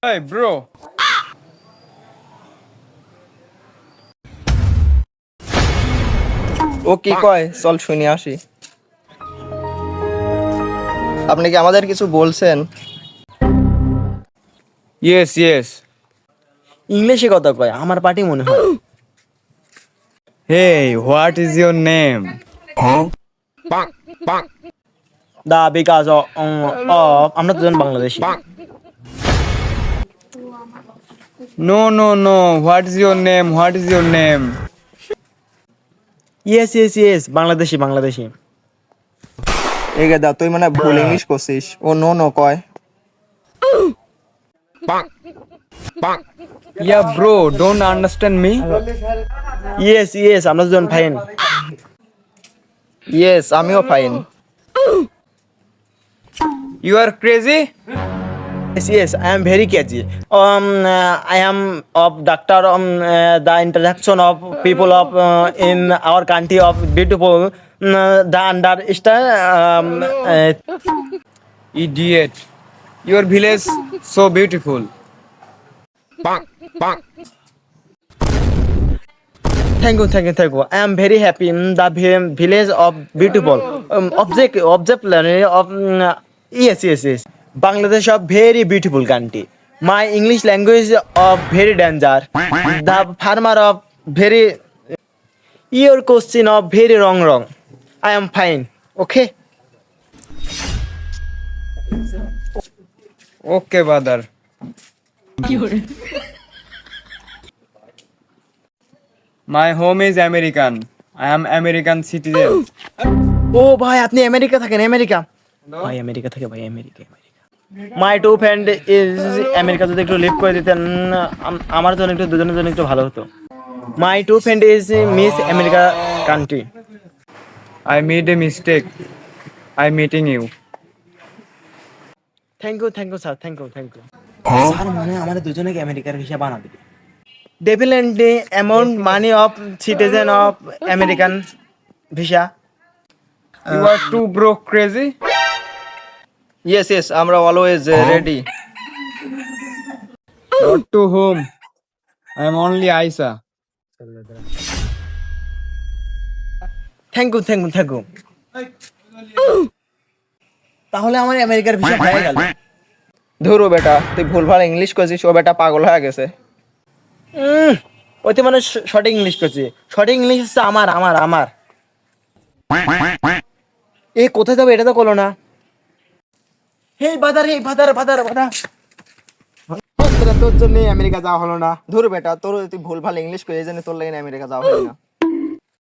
Hey bro, ও কি কয় চল শুনে আসি। আপনি কি আমাদের কিছু বলছেন? yes. ইংলিশে কথা কয় আমার পার্টি মনে হয়। Hey, what is your name? The Bikash of আমরা দুজন Bangladeshi. No. What is your name? What is your name? Yes Bangladeshi. এই গেদা তুই মানে ভুল ইংলিশ করছিস। ও নো নো কয়। Yeah, bro, don't understand me? Yes আমরা দুজন ফাইন। ইয়েস আমিও fine. You are crazy? Yes, I am very catchy. I am of doctor. The introduction of people of in our country of beautiful. The understand. Idiot. Your village so beautiful. Thank you. I am very happy. The village of beautiful. Object learning of. Yes. Bangladesh of very beautiful country. My English language of very danger. The farmer of very. Your question of very wrong. I am fine. Okay. Okay, brother. My home is American. I am American citizen. ও ভাই আপনি America থাকেন ভাই America থাকে ভাই America my two friend is America যদি একটু leave করে দিতেন আমার জন্য একটু দুজনের জন্য একটু ভালো হতো my two friend is miss America country I made a mistake. I'm meeting you. Thank you sir thank you sir মনে হয় আমাদের দুজনকে আমেরিকার ভিসা বানা দিবে definitely amount money of citizen of American visa You are too broke crazy? Yes আমরা always ready. Not to whom? I am only Aisa. Thank you তাহলে আমার আমেরিকার ভিসা হয়ে গেল ধুরু বেটা তুই ভুলভাল ইংলিশ করছিস। ও বেটা পাগল হয়ে গেছে। ওইতে মানে সঠিক ইংলিশ করছি সঠিক ইংলিশ হচ্ছে আমার এ কোথায় যাবে এটা তো করলো না হে বাদার তোর জন্য আমেরিকা যাওয়া হলো না ধুরু বেটা তোর তুই ভুলভাল ইংলিশ করে এই জন্য তোর লাগে আমেরিকা যাওয়া হয় না।